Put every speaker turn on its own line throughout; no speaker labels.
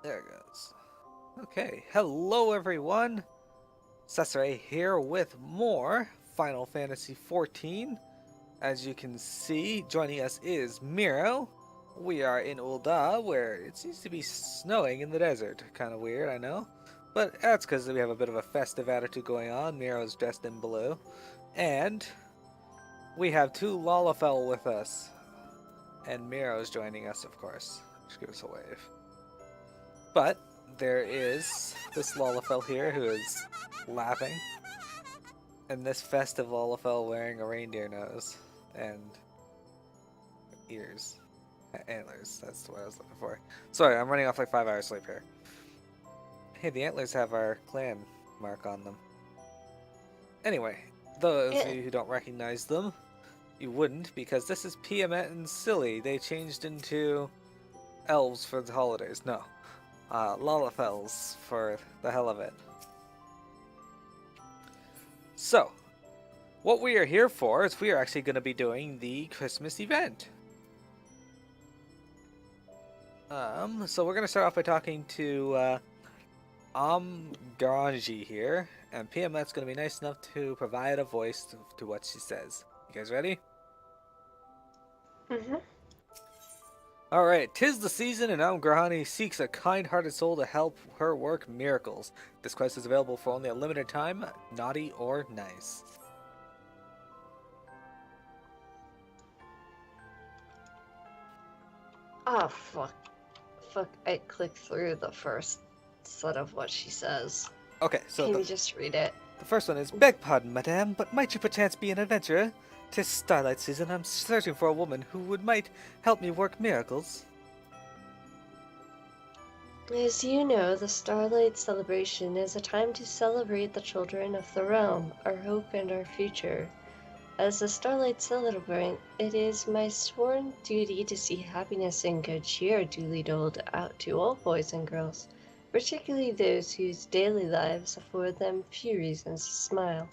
There it goes. Okay, hello everyone. Cesare here with more Final Fantasy XIV. As you can see, joining us is Miro. We are in Ul'dah, where it seems to be snowing in the desert. Kind of weird, I know. But that's because we have a bit of a festive attitude going on. Miro's dressed in blue. And we have two Lalafell with us. And Miro's joining us, of course. Just give us a wave. But there is this Lalafell here who is laughing. And this festive Lalafell wearing a reindeer nose. And ears. Antlers, that's what I was looking for. Sorry, I'm running off like 5 hours sleep here. Hey, the antlers have our clan mark on them. Anyway, those of you who don't recognize them, you wouldn't, because this is Piamet and Silly. They changed into elves for the holidays. No. Lalafells for the hell of it. So, what we are here for is we are actually going to be doing the Christmas event. So we're going to start off by talking to Garanji here, and Piamet's going to be nice enough to provide a voice to what she says. You guys ready?
Mm-hmm.
Alright, 'tis the season and Grahani seeks a kind-hearted soul to help her work miracles. This quest is available for only a limited time, naughty or nice.
Oh, fuck. I clicked through the first set of what she says.
Okay, so
Can you just read it?
the first one is, beg pardon, madame, but might you perchance be an adventurer? 'Tis Starlight season, I'm searching for a woman who might help me work miracles.
As you know, the Starlight celebration is a time to celebrate the children of the realm, our hope and our future. As a Starlight celebrant, it is my sworn duty to see happiness and good cheer duly doled out to all boys and girls, particularly those whose daily lives afford them few reasons to smile.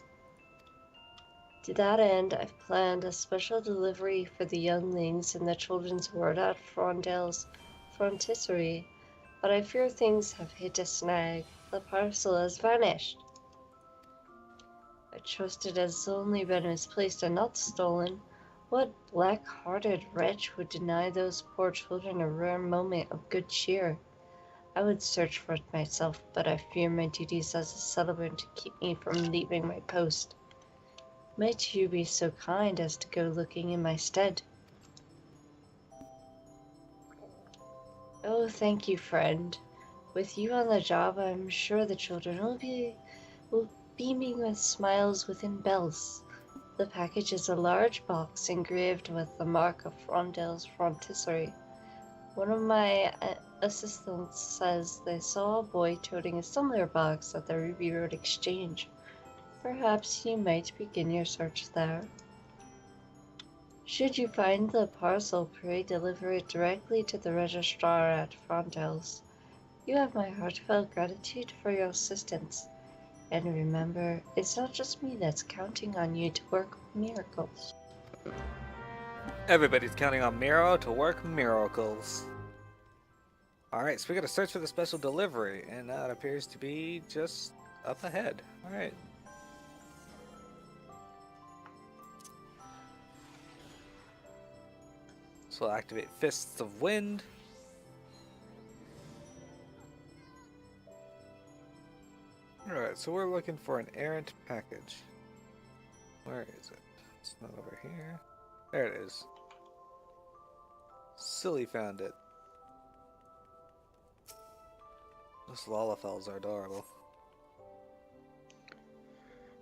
To that end, I've planned a special delivery for the younglings in the children's ward at Frondel's Frontisserie, but I fear things have hit a snag. The parcel has vanished. I trust it has only been misplaced and not stolen. What black-hearted wretch would deny those poor children a rare moment of good cheer? I would search for it myself, but I fear my duties as a celebrant keep me from leaving my post. Might you be so kind as to go looking in my stead? Oh, thank you, friend. With you on the job, I'm sure the children will beaming with smiles within bells. The package is a large box engraved with the mark of Frondel's Frontisserie. One of my assistants says they saw a boy toting a similar box at the Ruby Road Exchange. Perhaps you might begin your search there. Should you find the parcel, pray deliver it directly to the registrar at Frondel's. You have my heartfelt gratitude for your assistance. And remember, it's not just me that's counting on you to work miracles.
Everybody's counting on Miro to work miracles. Alright, so we gotta search for the special delivery, and that appears to be just up ahead. Alright. So we'll activate Fists of Wind. Alright, so we're looking for an errant package. Where is it? It's not over here. There it is. Silly found it. Those Lalafells are adorable.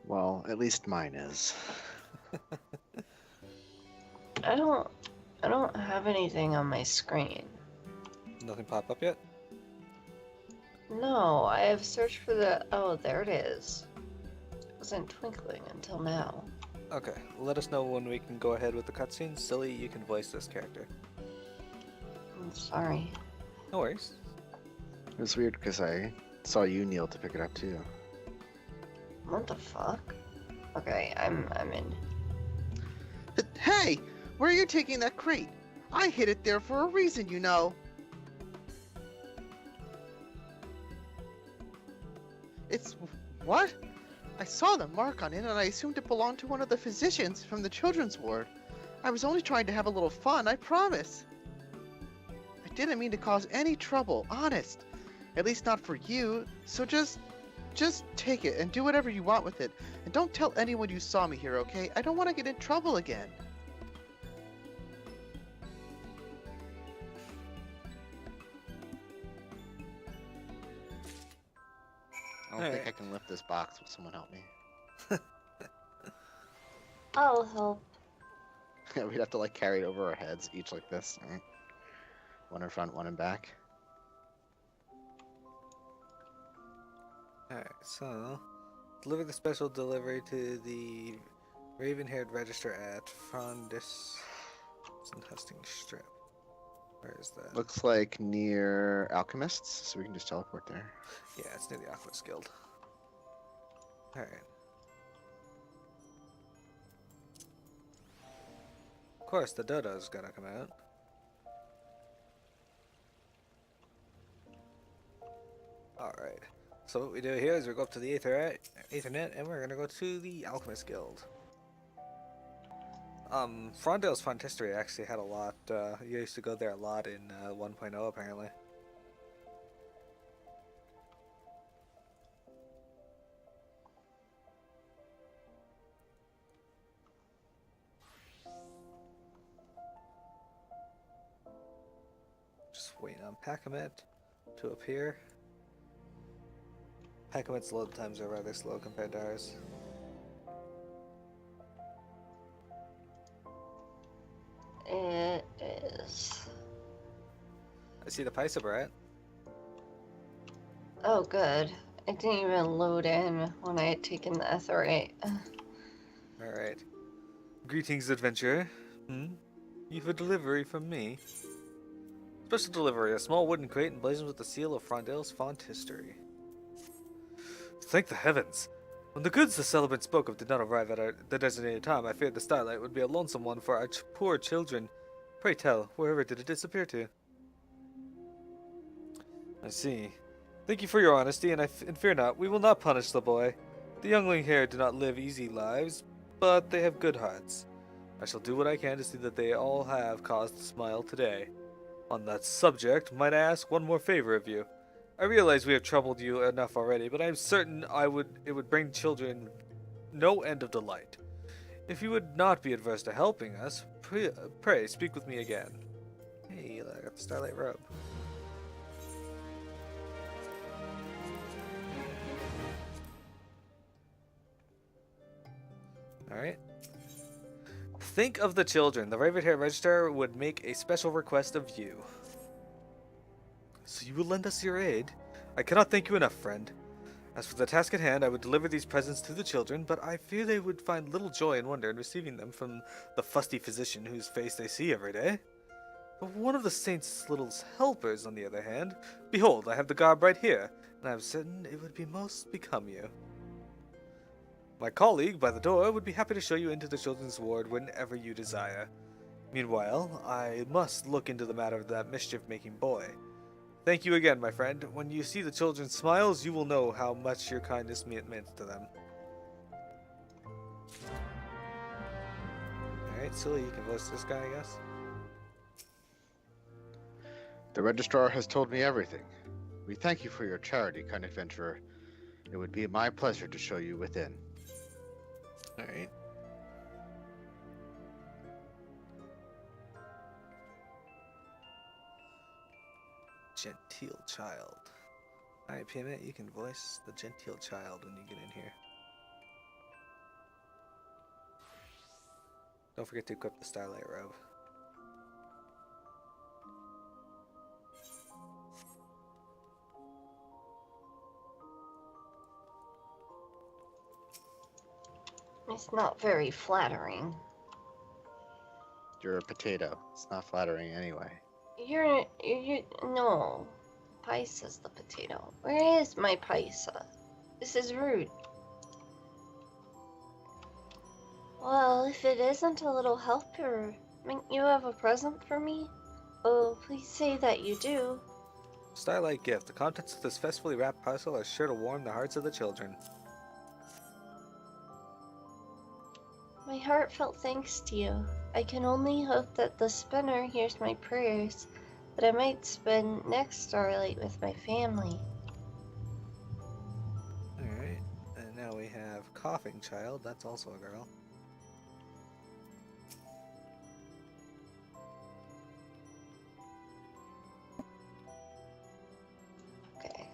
Well, at least mine is.
I don't have anything on my screen.
Nothing pop up yet?
No, I have searched for the... Oh, there it is. It wasn't twinkling until now.
Okay, let us know when we can go ahead with the cutscene. Silly, you can voice this character.
I'm sorry.
No worries.
It was weird because I saw you kneel to pick it up too.
What the fuck? Okay, I'm in.
Hey, where are you taking that crate? I hid it there for a reason, you know. It's... what? I saw the mark on it and I assumed it belonged to one of the physicians from the children's ward. I was only trying to have a little fun, I promise. I didn't mean to cause any trouble, honest. At least not for you, so just take it and do whatever you want with it. And don't tell anyone you saw me here, okay? I don't want to get in trouble again. I don't think I can lift this box. Will someone help me?
I'll help.
We'd have to like carry it over our heads, each like this. Right? One in front, one in back.
Alright, so deliver the special delivery to the raven-haired register at Frondis Hustings Strip. Where is that?
Looks like near Alchemists, so we can just teleport there.
Yeah, it's near the Alchemist Guild. Alright. Of course, the Dodo's gonna come out. Alright. So what we do here is we go up to the Aethernet and we're gonna go to the Alchemist Guild. Frondale's Font History actually had a lot, you used to go there a lot in 1.0 apparently. Just waiting on Packamet to appear. Packamet's load times are rather slow compared to ours.
It is.
I see the Paisa Brat.
Oh, good. I didn't even load in when I had taken the Etherite.
Alright. Greetings, adventurer. You've a delivery from me. Special delivery, a small wooden crate emblazoned with the seal of Frondale's Font History. Thank the heavens! When the goods the celebrant spoke of did not arrive at the designated time, I feared the Starlight would be a lonesome one for our poor children. Pray tell, wherever did it disappear to? I see. Thank you for your honesty, and fear not, we will not punish the boy. The youngling here do not live easy lives, but they have good hearts. I shall do what I can to see that they all have cause to smile today. On that subject, might I ask one more favor of you? I realize we have troubled you enough already, but I am certain it would bring children no end of delight. If you would not be adverse to helping us, pray speak with me again. Hey, I got the Starlight robe. Alright. Think of the children. The Raven-haired Registrar would make a special request of you. So you will lend us your aid? I cannot thank you enough, friend. As for the task at hand, I would deliver these presents to the children, but I fear they would find little joy and wonder in receiving them from the fusty physician whose face they see every day. But one of the saint's little helpers, on the other hand, behold, I have the garb right here, and I am certain it would be most become you. My colleague by the door would be happy to show you into the children's ward whenever you desire. Meanwhile, I must look into the matter of that mischief-making boy. Thank you again, my friend. When you see the children's smiles, you will know how much your kindness meant to them. Alright, Silly, you can voice this guy, I guess.
The registrar has told me everything. We thank you for your charity, kind adventurer. It would be my pleasure to show you within.
Alright. Genteel child. Alright, Piamet, you can voice the genteel child when you get in here. Don't forget to equip the Starlight robe.
It's not very flattering.
You're a potato. It's not flattering anyway.
You no. Paisa's the potato. Where is my Paisa? This is rude. Well, if it isn't a little helper, might you have a present for me? Oh, please say that you do.
Starlight gift. The contents of this festivally wrapped parcel are sure to warm the hearts of the children.
My heartfelt thanks to you. I can only hope that the spinner hears my prayers, that I might spend next Starlight with my family.
Alright, and now we have Coughing Child. That's also a girl.
Okay.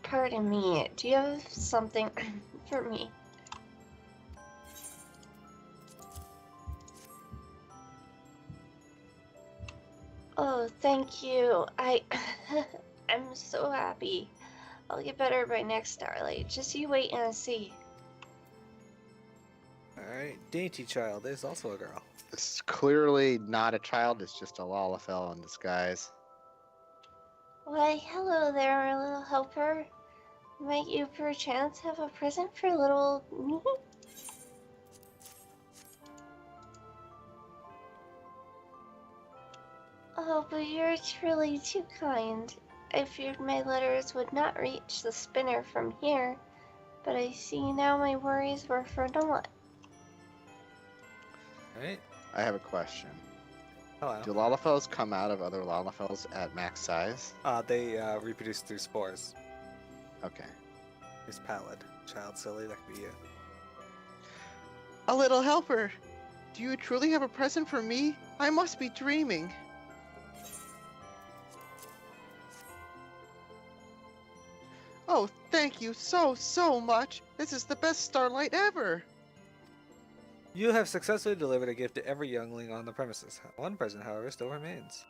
Pardon me, do you have something for me? Oh, thank you. I'm so happy. I'll get better by next Starlight. Just you wait and see.
Alright, Dainty Child is also a girl.
This is clearly not a child, it's just a Lalafell in disguise.
Why, hello there, my little helper. Might you perchance have a present for little me? Oh, but you're truly too kind. I feared my letters would not reach the spinner from here, but I see now my worries were for naught.
Alright,
I have a question.
hello.
Do Lalafells come out of other Lalafells at max size?
They reproduce through spores.
Okay.
It's Pallid. Child Silly, that could be you.
A little helper. Do you truly have a present for me? I must be dreaming. Oh, thank you so much. This is the best Starlight ever.
You have successfully delivered a gift to every youngling on the premises. One present, however, still remains.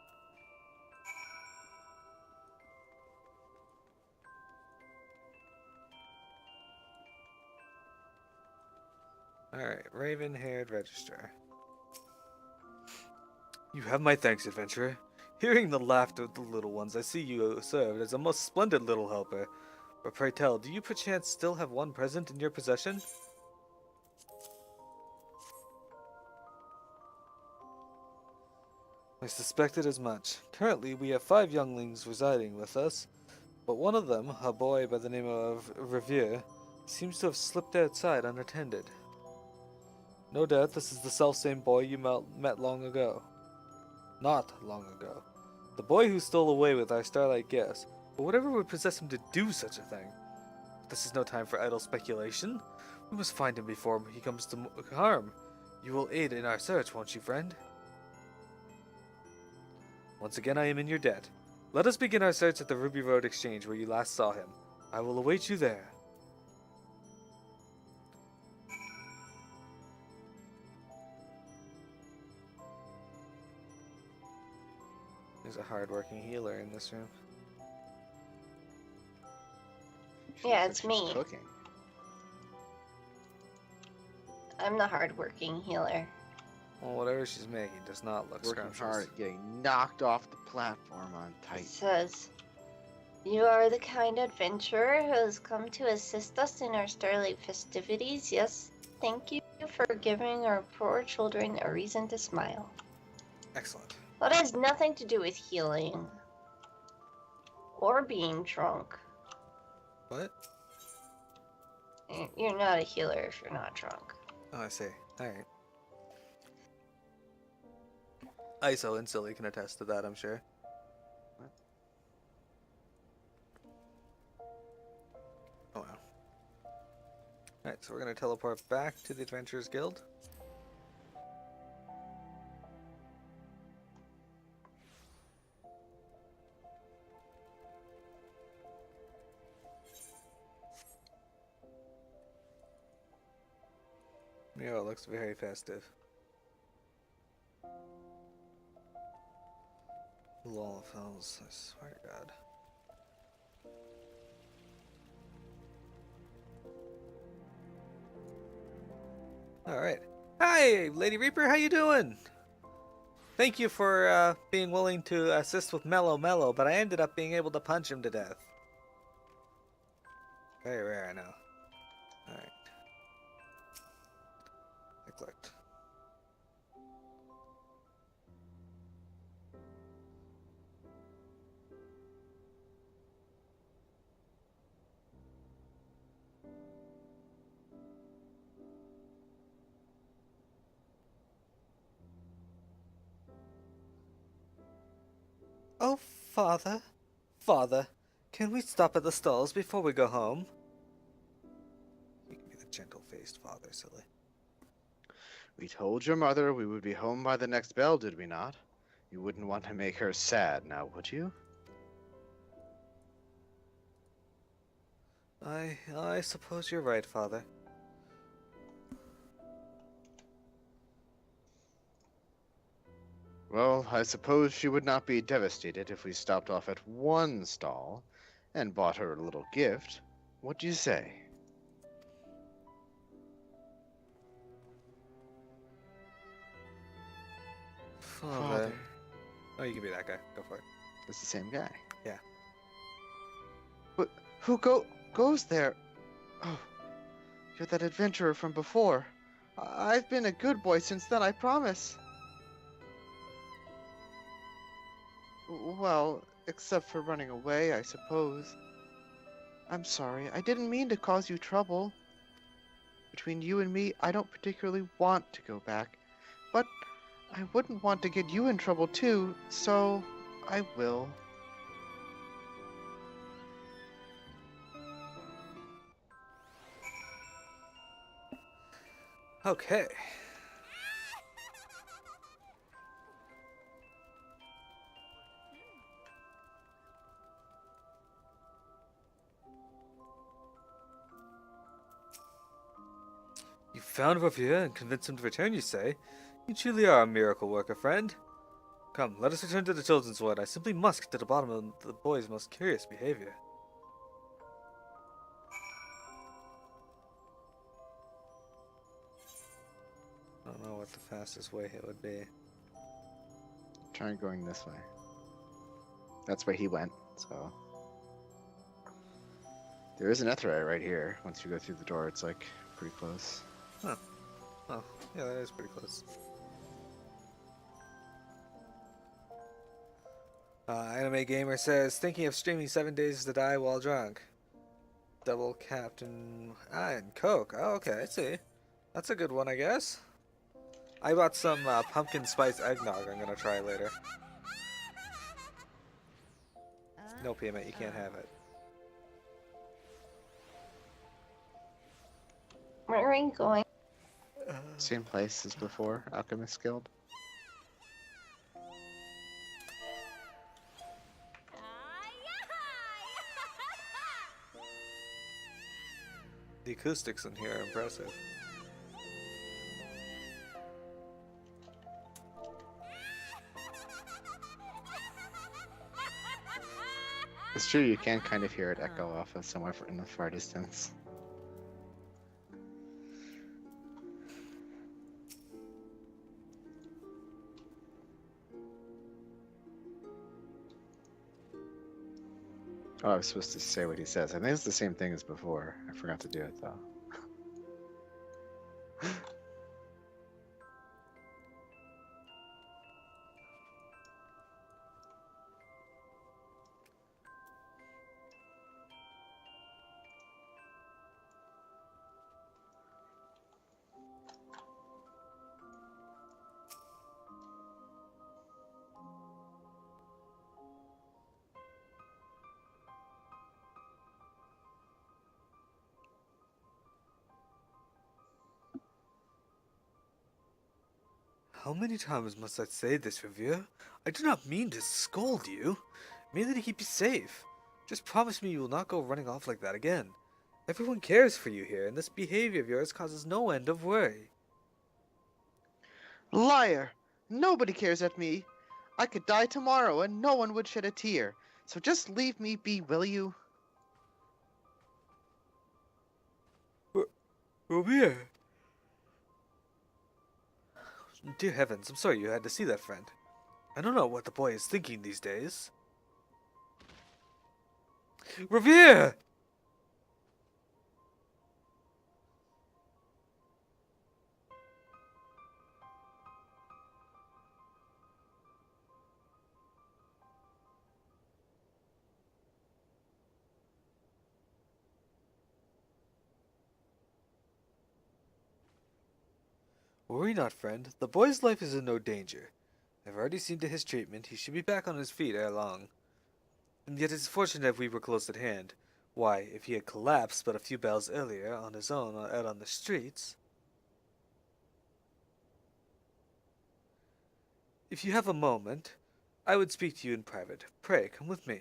Alright, raven-haired registrar. You have my thanks, adventurer. Hearing the laughter of the little ones, I see you served as a most splendid little helper. But pray tell, do you perchance still have one present in your possession? I suspected as much. Currently, we have 5 younglings residing with us, but one of them, a boy by the name of Revere, seems to have slipped outside unattended. No doubt this is the selfsame boy you met long ago. Not long ago. The boy who stole away with our Starlight gifts, but whatever would possess him to do such a thing? This is no time for idle speculation. We must find him before he comes to harm. You will aid in our search, won't you, friend? Once again, I am in your debt. Let us begin our search at the Ruby Road Exchange where you last saw him. I will await you there. There's a hard-working healer in this room.
She
Yeah,
looks
it's
like she's
me.
Cooking.
I'm the hard-working healer.
Well, whatever she's making does not look
Working
scrumptious.
hard at getting knocked off the platform on
It
tight.
says, you are the kind adventurer who has come to assist us in our Starlight festivities. Yes, thank you for giving our poor children a reason to smile.
Excellent.
That has nothing to do with healing. Or being drunk.
What?
You're not a healer if you're not drunk.
Oh, I see. Alright. ISO and Silly can attest to that, I'm sure. Oh, wow. Alright, so we're going to teleport back to the Adventurers Guild. Yeah, it looks very festive. Lolfells, I swear to God. Alright. Hi, Lady Reaper, how you doing? Thank you for being willing to assist with Mellow, but I ended up being able to punch him to death. Very rare, I know. Alright. I clicked. Oh, Father, Father, can we stop at the stalls before we go home? You can be the gentle-faced father, silly.
We told your mother we would be home by the next bell, did we not? You wouldn't want to make her sad now, would you?
I suppose you're right, Father.
Well, I suppose she would not be devastated if we stopped off at one stall and bought her a little gift. What do you say?
Father. Oh, you can be that guy. Go for it.
It's the same guy.
Yeah.
But who goes there? Oh, you're that adventurer from before. I've been a good boy since then, I promise. Well, except for running away, I suppose. I'm sorry, I didn't mean to cause you trouble. Between you and me, I don't particularly want to go back. But I wouldn't want to get you in trouble too, so I will.
Okay. You found Ravier and convinced him to return, you say? You truly are a miracle worker, friend. Come, let us return to the children's ward. I simply must get to the bottom of the boy's most curious behavior. I don't know what the fastest way it would be.
Try going this way. That's where he went, so. There is an Etherite right here. Once you go through the door, it's like pretty close.
Huh. Oh, yeah, that is pretty close. Anime Gamer says, thinking of streaming 7 Days to Die while drunk. Double Captain... and Coke. Oh, okay, I see. That's a good one, I guess. I bought some pumpkin spice eggnog I'm gonna try later. No payment, you can't have it.
Where are you going?
Same place as before, Alchemist Guild.
The acoustics in here are impressive.
It's true, you can kind of hear it echo off of somewhere in the far distance. Oh, I was supposed to say what he says. I think it's the same thing as before. I forgot to do it though.
How many times must I say this, Revere? I do not mean to scold you, merely to keep you safe. Just promise me you will not go running off like that again. Everyone cares for you here, and this behavior of yours causes no end of worry.
Liar! Nobody cares at me. I could die tomorrow and no one would shed a tear. So just leave me be, will you?
Revere! Dear heavens, I'm sorry you had to see that, friend. I don't know what the boy is thinking these days. Revere! Worry not, friend. The boy's life is in no danger. I've already seen to his treatment. He should be back on his feet ere long. And yet it's fortunate we were close at hand. Why, if he had collapsed but a few bells earlier, on his own, out on the streets... If you have a moment, I would speak to you in private. Pray, come with me.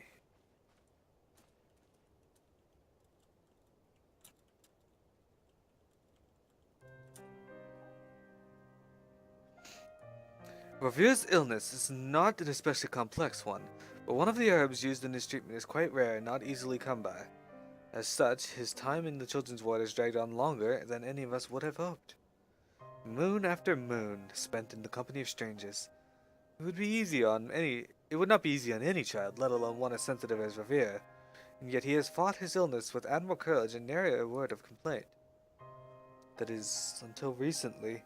Revere's illness is not an especially complex one, but one of the herbs used in his treatment is quite rare and not easily come by. As such, his time in the children's ward has dragged on longer than any of us would have hoped. Moon after moon spent in the company of strangers. It would not be easy on any child, let alone one as sensitive as Revere, and yet he has fought his illness with admirable courage and nary a word of complaint. That is, until recently.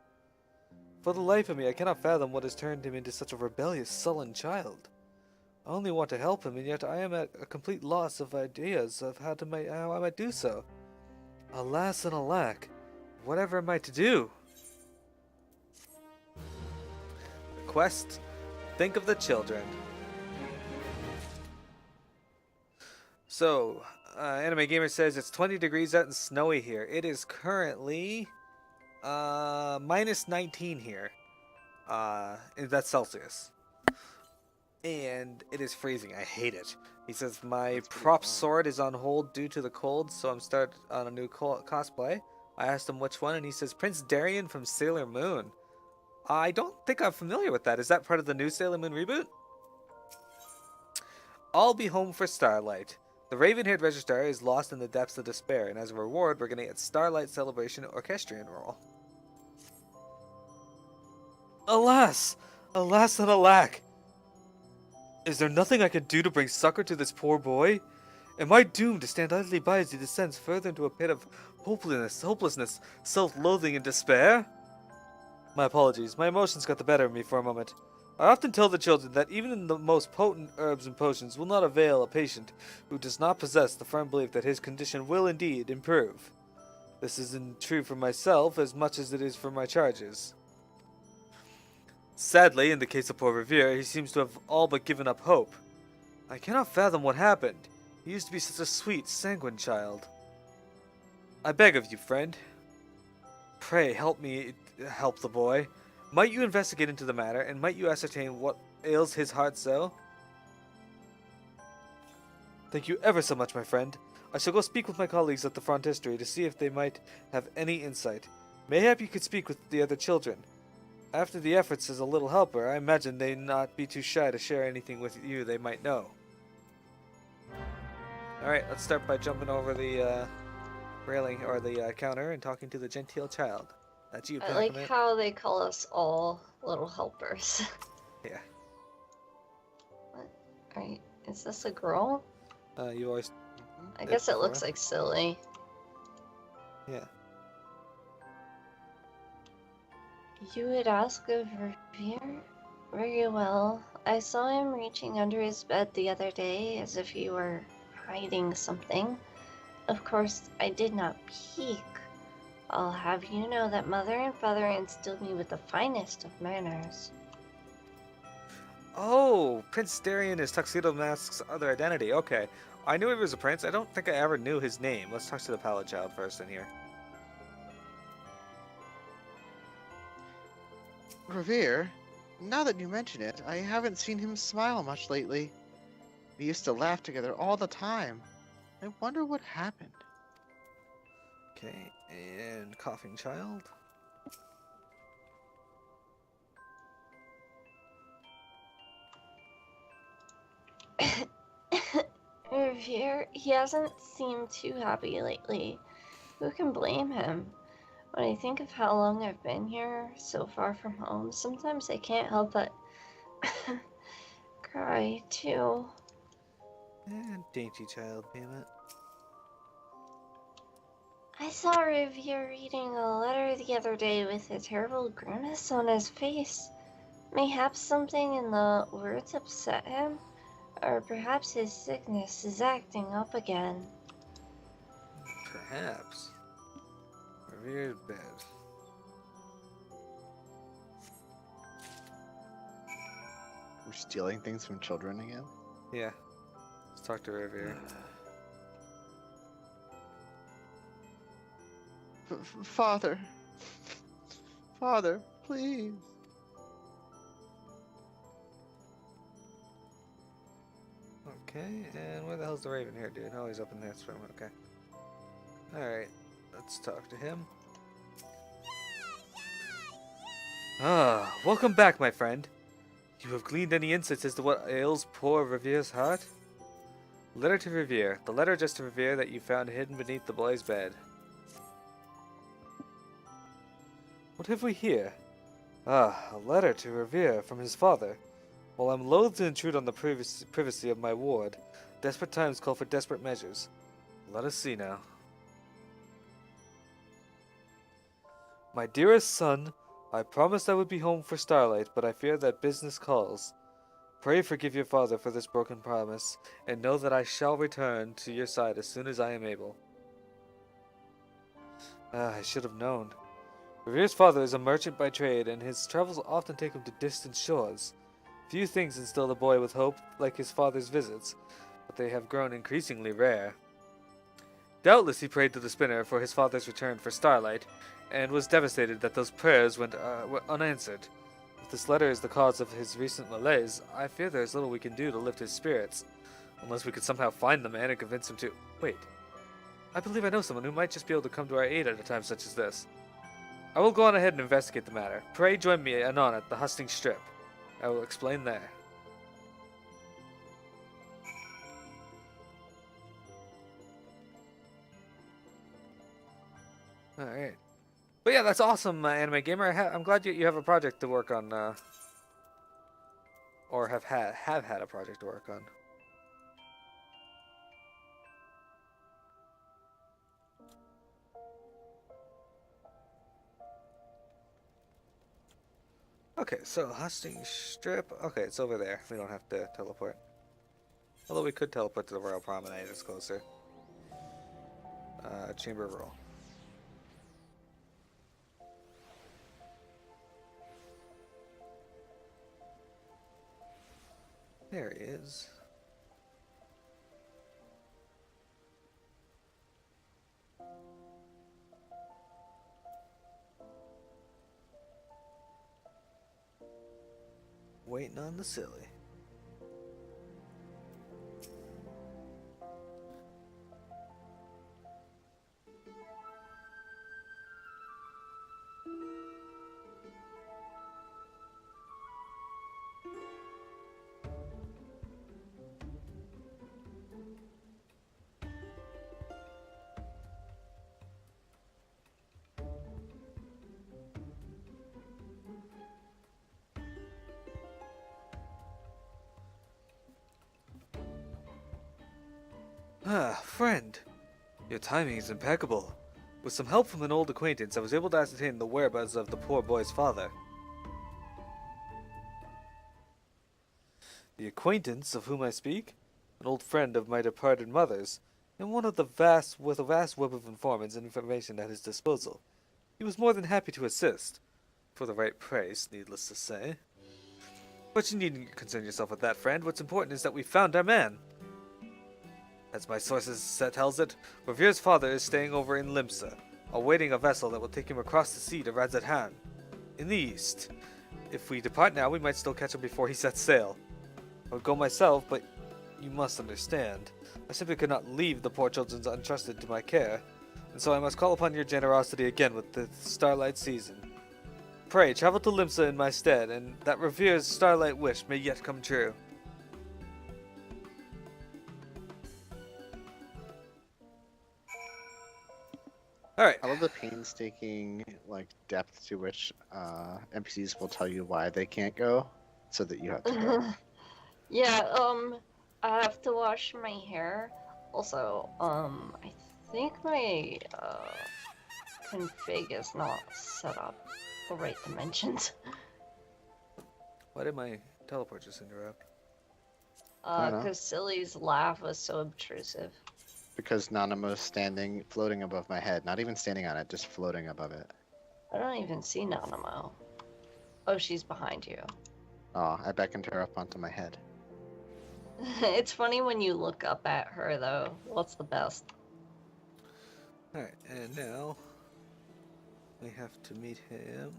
For the life of me, I cannot fathom what has turned him into such a rebellious, sullen child. I only want to help him, and yet I am at a complete loss of ideas of how I might do so. Alas and alack, whatever am I to do? The quest. Think of the children. So, Anime Gamer says it's 20 degrees out and snowy here. It is currently minus 19 here. That's Celsius. And it is freezing. I hate it. He says my prop sword is on hold due to the cold, so I'm starting on a new cosplay. I asked him which one, and he says Prince Darien from Sailor Moon. I don't think I'm familiar with that. Is that part of the new Sailor Moon reboot? I'll be home for Starlight. The raven-haired registrar is lost in the depths of despair, and as a reward, we're going to get Starlight Celebration Orchestrion roll. Alas! Alas and alack! Is there nothing I can do to bring succor to this poor boy? Am I doomed to stand idly by as he descends further into a pit of hopelessness, self-loathing, and despair? My apologies, my emotions got the better of me for a moment. I often tell the children that even the most potent herbs and potions will not avail a patient who does not possess the firm belief that his condition will indeed improve. This isn't true for myself as much as it is for my charges. Sadly, in the case of poor Revere, he seems to have all but given up hope. I cannot fathom what happened. He used to be such a sweet, sanguine child. I beg of you, friend. Pray help me help the boy. Might you investigate into the matter, and might you ascertain what ails his heart so? Thank you ever so much, my friend. I shall go speak with my colleagues at the Frontistery to see if they might have any insight. Mayhap you could speak with the other children. After the efforts as a little helper, I imagine they'd not be too shy to share anything with you they might know. Alright, let's start by jumping over the railing or the counter and talking to the genteel child. That's you,
I like how they call us all little helpers.
Yeah.
What? Is this a girl?
You always...
I guess it looks like silly.
Yeah.
You would ask of Revere? Very well. I saw him reaching under his bed the other day as if he were hiding something. Of course, I did not peek. I'll have you know that mother and father instilled me with the finest of manners.
Oh, Prince Darien is Tuxedo Mask's other identity. Okay. I knew he was a prince. I don't think I ever knew his name. Let's talk to the Pallid Child first in here.
Revere, now that you mention it, I haven't seen him smile much lately. We used to laugh together all the time. I wonder what happened.
Okay, and Coughing Child.
Revere, he hasn't seemed too happy lately. Who can blame him? When I think of how long I've been here, so far from home, sometimes I can't help but cry too.
And Dainty Child, damn it.
I saw Revere reading a letter the other day with a terrible grimace on his face. Mayhaps something in the words upset him, or perhaps his sickness is acting up again.
Perhaps. Revere's bed.
We're stealing things from children again?
Yeah. Let's talk to Revere.
Father. Father, please.
Okay, and where the hell's the Raven here, dude? Oh, he's up in this room. Okay. Alright, let's talk to him. Ah, welcome back, my friend. You have gleaned any insights as to what ails poor Revere's heart? Letter to Revere. The letter addressed to Revere that you found hidden beneath the boy's bed. What have we here? Ah, a letter to Revere from his father. While I'm loath to intrude on the privacy of my ward, desperate times call for desperate measures. Let us see now. My dearest son, I promised I would be home for Starlight, but I fear that business calls. Pray forgive your father for this broken promise, and know that I shall return to your side as soon as I am able. Ah, I should have known. Revere's father is a merchant by trade, and his travels often take him to distant shores. Few things instill the boy with hope like his father's visits, but they have grown increasingly rare. Doubtless he prayed to the spinner for his father's return for Starlight, and was devastated that those prayers were unanswered. If this letter is the cause of his recent malaise, I fear there is little we can do to lift his spirits, unless we could somehow find the man and convince him to— Wait. I believe I know someone who might just be able to come to our aid at a time such as this. I will go on ahead and investigate the matter. Pray join me anon at the Hustings Strip. I will explain there. Alright. But yeah, that's awesome, Anime Gamer. I'm glad you have a project to work on, or have had a project to work on. Okay, so Hustings Strip. Okay, it's over there. We don't have to teleport. Although we could teleport to the Royal Promenade. It's closer. Chamber Roll. There he is. Waiting on the silly. Ah, friend. Your timing is impeccable. With some help from an old acquaintance, I was able to ascertain the whereabouts of the poor boy's father. The acquaintance of whom I speak? An old friend of my departed mother's, and one of the with a vast web of informants and information at his disposal. He was more than happy to assist. For the right price, needless to say. But you needn't concern yourself with that, friend. What's important is that we found our man. As my sources tells it, Revere's father is staying over in Limsa, awaiting a vessel that will take him across the sea to Radzathan, in the east. If we depart now, we might still catch him before he sets sail. I would go myself, but you must understand. I simply could not leave the poor children entrusted to my care, and so I must call upon your generosity again with the Starlight season. Pray, travel to Limsa in my stead, and that Revere's Starlight wish may yet come true. Alright.
I love the painstaking depth to which NPCs will tell you why they can't go, so that you have to go.
Yeah, I have to wash my hair. Also, I think my config is not set up for right dimensions.
Why did my teleport just interrupt?
Because Silly's laugh was so obtrusive.
Because Nanamo's floating above my head. Not even standing on it, just floating above it.
I don't even see Nanamo. Oh, she's behind you.
Oh, I beckoned her up onto my head.
It's funny when you look up at her, though. What's the best?
Alright, and now we have to meet him.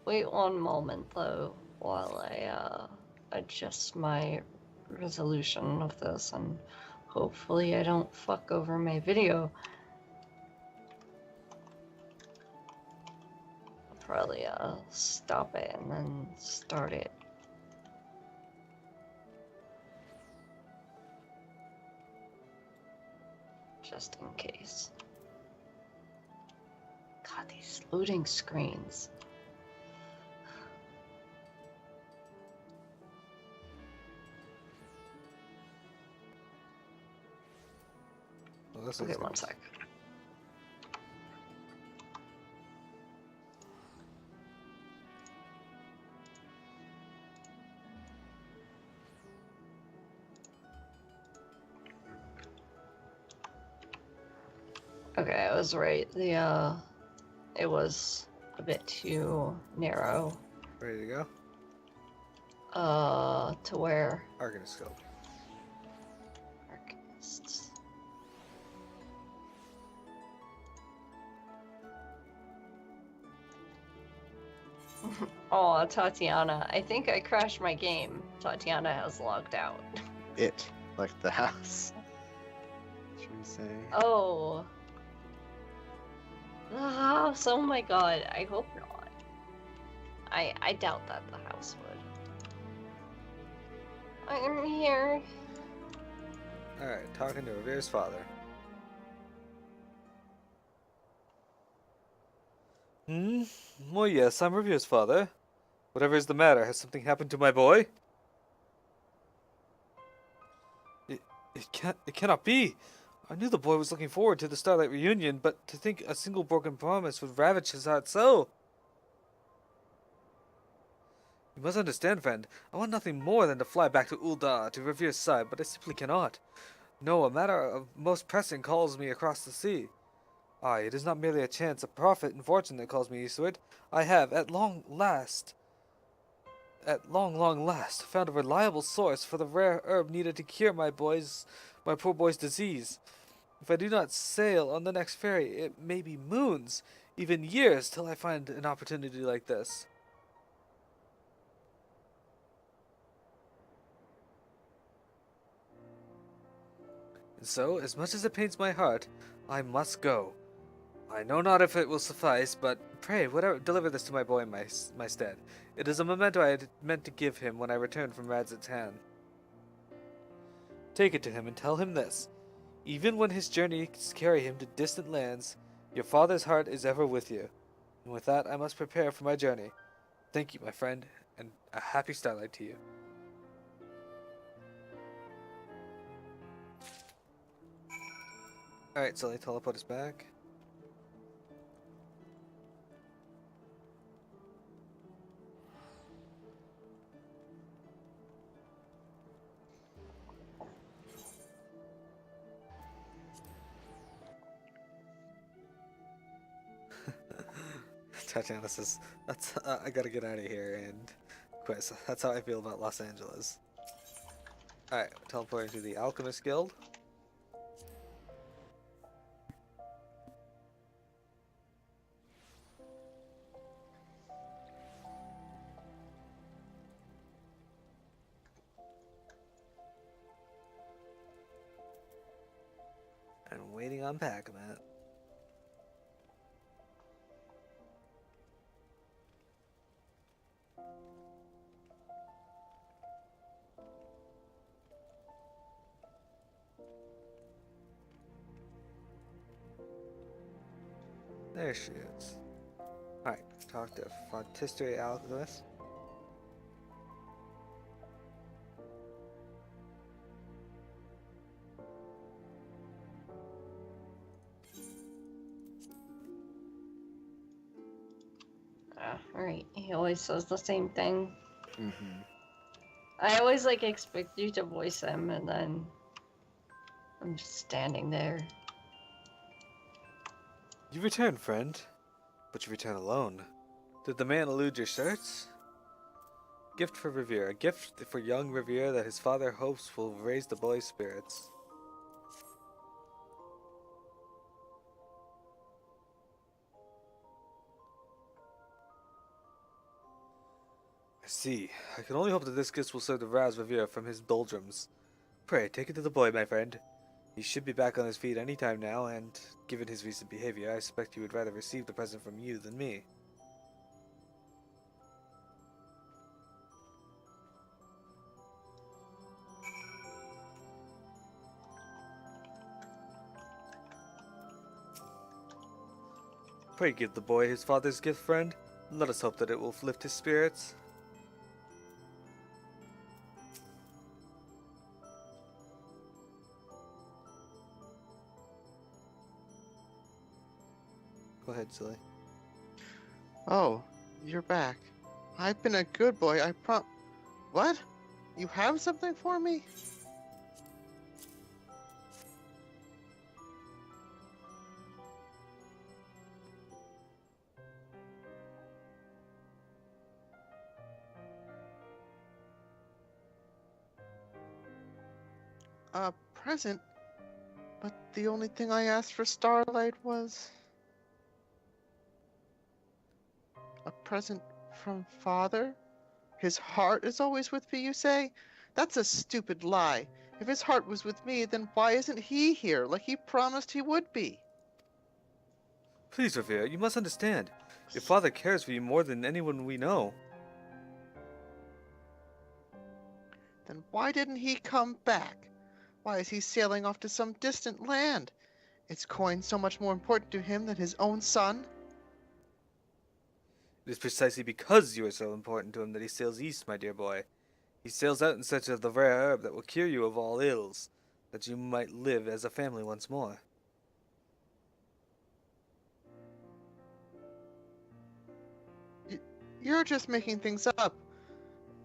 Wait one moment, though, while I adjust my resolution of this, and hopefully I don't fuck over my video. I'll probably stop it and then start it. Just in case. God, these loading screens.
Well, this
Okay,
looks
one
nice.
sec. Okay, I was right. It was a bit too narrow.
Ready to go?
To where?
Arcanoscope.
Arcanists. Oh, Tatiana. I think I crashed my game. Tatiana has logged out.
It, like the house. Should we say?
Oh. The house. Oh my god. I hope not. I doubt that the house would. I'm here.
Alright, talking to Revere's father. Hmm? Well, yes, I'm Revere's father. Whatever is the matter, has something happened to my boy? It cannot be. I knew the boy was looking forward to the Starlight reunion, but to think a single broken promise would ravage his heart so. You must understand, friend. I want nothing more than to fly back to Ul'dah, to Revere's side, but I simply cannot. No, a matter of most pressing calls me across the sea. Aye, it is not merely a chance, a profit and fortune that calls me eastward. I have, at long, long last, found a reliable source for the rare herb needed to cure my poor boy's disease. If I do not sail on the next ferry, it may be moons, even years, till I find an opportunity like this. And so, as much as it pains my heart, I must go. I know not if it will suffice, but pray, deliver this to my boy in my stead. It is a memento I had meant to give him when I returned from Radzit's hand. Take it to him and tell him this. Even when his journeys carry him to distant lands, your father's heart is ever with you. And with that, I must prepare for my journey. Thank you, my friend, and a happy Starlight to you. Alright, so they teleport us back. Tatiana says, "That's I gotta get out of here and quit." So that's how I feel about Los Angeles. All right, teleporting to the Alchemist Guild. And waiting on Pac-Man. There she is. Alright, talk to Frontistery Alchemist.
Alright, he always says the same thing.
Mm-hmm.
I always expect you to voice him, and then I'm just standing there.
You return, friend. But you return alone. Did the man elude your search? Gift for Revere. A gift for young Revere that his father hopes will raise the boy's spirits. I see. I can only hope that this gift will serve to rouse Revere from his doldrums. Pray, take it to the boy, my friend. He should be back on his feet any time now, and, given his recent behavior, I suspect he would rather receive the present from you than me. Pray give the boy his father's gift, friend. Let us hope that it will lift his spirits. Go ahead, silly.
Oh, you're back. I've been a good boy, What? You have something for me? A present? But the only thing I asked for Starlight was... a present from Father? His heart is always with me, you say? That's a stupid lie. If his heart was with me, then why isn't he here, like he promised he would be?
Please, Revere, you must understand. Your father cares for you more than anyone we know.
Then why didn't he come back? Why is he sailing off to some distant land? Is coin so much more important to him than his own son?
It is precisely because you are so important to him that he sails east, my dear boy. He sails out in search of the rare herb that will cure you of all ills, that you might live as a family once more.
You're just making things up.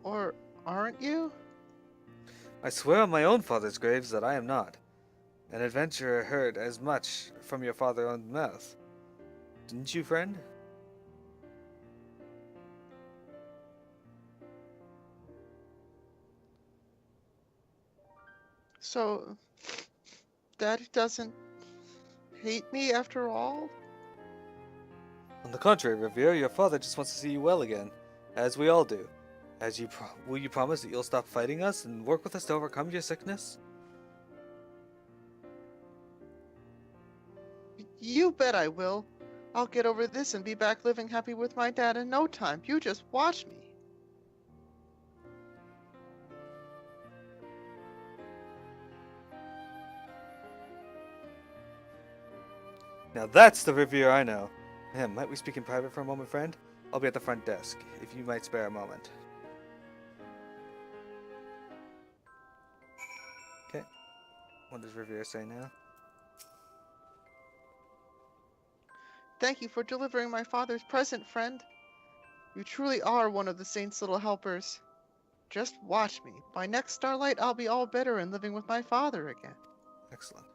Or aren't you?
I swear on my own father's graves that I am not. An adventurer heard as much from your father's own mouth. Didn't you, friend?
So, Daddy doesn't hate me after all?
On the contrary, Revere, your father just wants to see you well again, as we all do. Will you promise that you'll stop fighting us and work with us to overcome your sickness?
You bet I will. I'll get over this and be back living happy with my dad in no time. You just watch me.
Now that's the Revere I know. Might we speak in private for a moment, friend? I'll be at the front desk, if you might spare a moment. Okay. What does Revere say now?
Thank you for delivering my father's present, friend. You truly are one of the saint's little helpers. Just watch me. By next starlight, I'll be all better and living with my father again.
Excellent.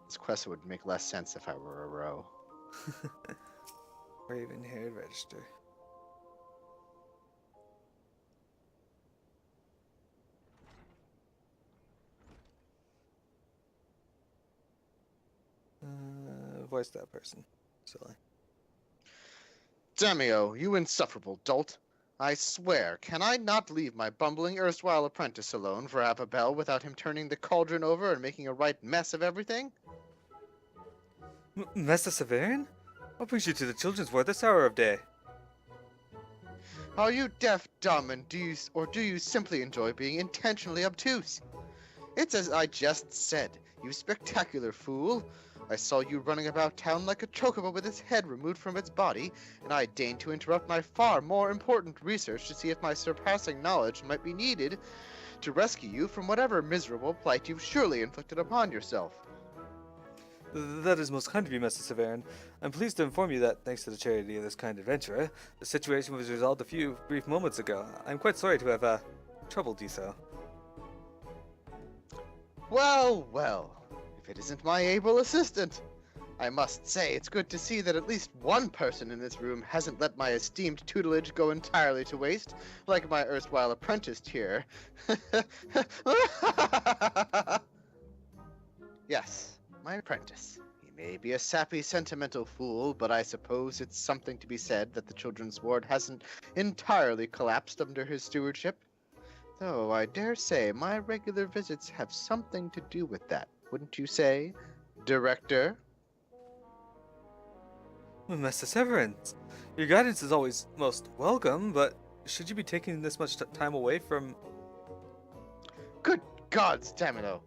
This quest would make less sense if I were a row.
Raven-haired register. Voice that person. Silly.
Demio, you insufferable dolt. I swear, can I not leave my bumbling erstwhile apprentice alone for half a bell without him turning the cauldron over and making a right mess of everything?
Master Severian? What brings you to the children's ward this hour of day?
Are you deaf, dumb, and do you simply enjoy being intentionally obtuse? It's as I just said, you spectacular fool. I saw you running about town like a chocobo with its head removed from its body, and I deigned to interrupt my far more important research to see if my surpassing knowledge might be needed to rescue you from whatever miserable plight you've surely inflicted upon yourself.
That is most kind of you, Master Severian. I'm pleased to inform you that, thanks to the charity of this kind adventurer, the situation was resolved a few brief moments ago. I'm quite sorry to have, troubled you so.
Well, well, if it isn't my able assistant. I must say, it's good to see that at least one person in this room hasn't let my esteemed tutelage go entirely to waste, like my erstwhile apprentice here. Yes, my apprentice. He may be a sappy, sentimental fool, but I suppose it's something to be said that the children's ward hasn't entirely collapsed under his stewardship. Though I dare say my regular visits have something to do with that, wouldn't you say, Director?
Master Severance, your guidance is always most welcome, but should you be taking this much time away from...
Good God, Stamino!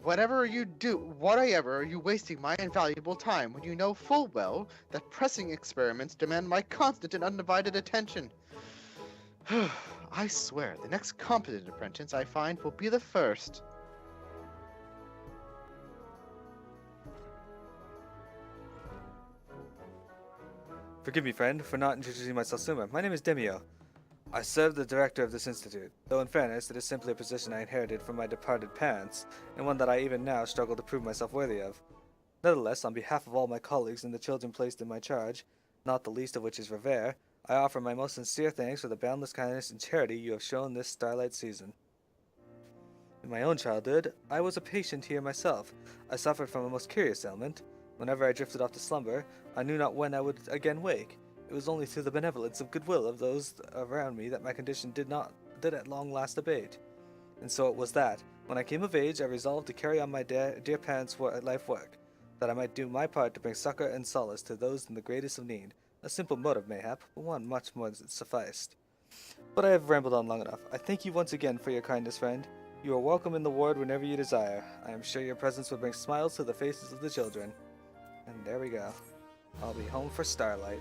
Whatever you do, whatever are you wasting my invaluable time when you know full well that pressing experiments demand my constant and undivided attention? I swear, the next competent apprentice I find will be the first.
Forgive me, friend, for not introducing myself sooner. My name is Demio. I serve the director of this institute, though in fairness, it is simply a position I inherited from my departed parents, and one that I even now struggle to prove myself worthy of. Nevertheless, on behalf of all my colleagues and the children placed in my charge, not the least of which is Revere, I offer my most sincere thanks for the boundless kindness and charity you have shown this Starlight season. In my own childhood, I was a patient here myself. I suffered from a most curious ailment. Whenever I drifted off to slumber, I knew not when I would again wake. It was only through the benevolence of goodwill of those around me that my condition did at long last abate. And so it was that, when I came of age, I resolved to carry on my dear parents' life work, that I might do my part to bring succor and solace to those in the greatest of need. A simple motive, mayhap, but one much more than sufficed. But I have rambled on long enough. I thank you once again for your kindness, friend. You are welcome in the ward whenever you desire. I am sure your presence will bring smiles to the faces of the children. And there we go. I'll be home for Starlight.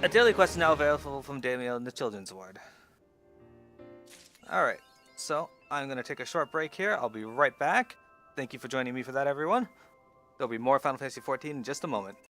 A daily quest now available from Damien in the Children's Ward. Alright, so I'm going to take a short break here. I'll be right back. Thank you for joining me for that, everyone. There'll be more Final Fantasy XIV in just a moment.